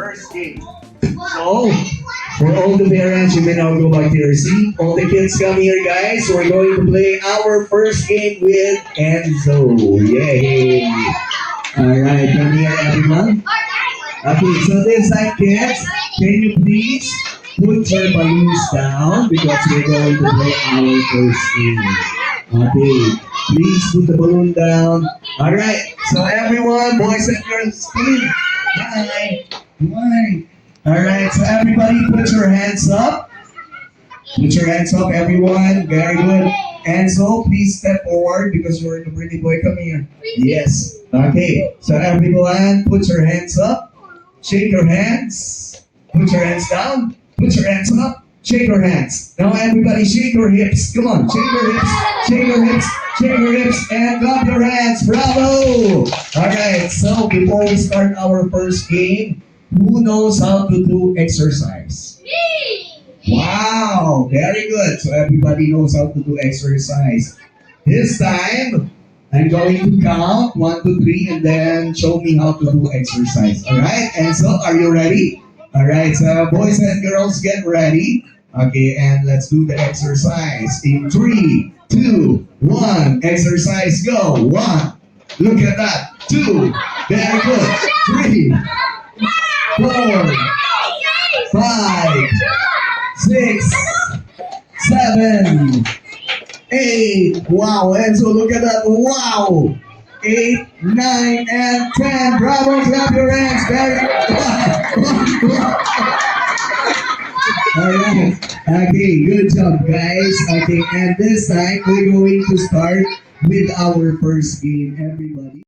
first game. So, for all the parents, you may now go back to your seat. All the kids come here, guys. We're going to play our first game with Enzo. Yay! Alright, come here, everyone. Okay, so this time, kids, can you please put your balloons down because we're going to play our first game. Okay, please put the balloon down. Alright, so everyone, boys and girls, please. Hi. Hi. Alright, so everybody put your hands up. Put your hands up, everyone. Very good. Enzo, please step forward because you're the pretty boy. Come here. Yes. Okay, so everyone, put your hands up. Shake your hands. Put your hands down. Put your hands up. Shake your hands. Now everybody shake your hips. Come on, shake your hips. Shake your hips. Shake your hips and clap your hands. Bravo! Alright, so before we start our first game, who knows how to do exercise? Wow, very good. So everybody knows how to do exercise. This time, I'm going to count 1, 2, 3, and then show me how to do exercise. Alright, and so are you ready? Alright, so boys and girls, get ready. Okay, and let's do the exercise. In 3, 2, 1, exercise, go. 1, look at that. 2, very good. 3, 4, 5, 6, 7, 8. Wow, Enzo, look at that. Wow. 8, 9, and 10. Bravo, clap your hands. Very good. Alright. Okay, good job, guys. Okay, and this time we're going to start with our first game, everybody.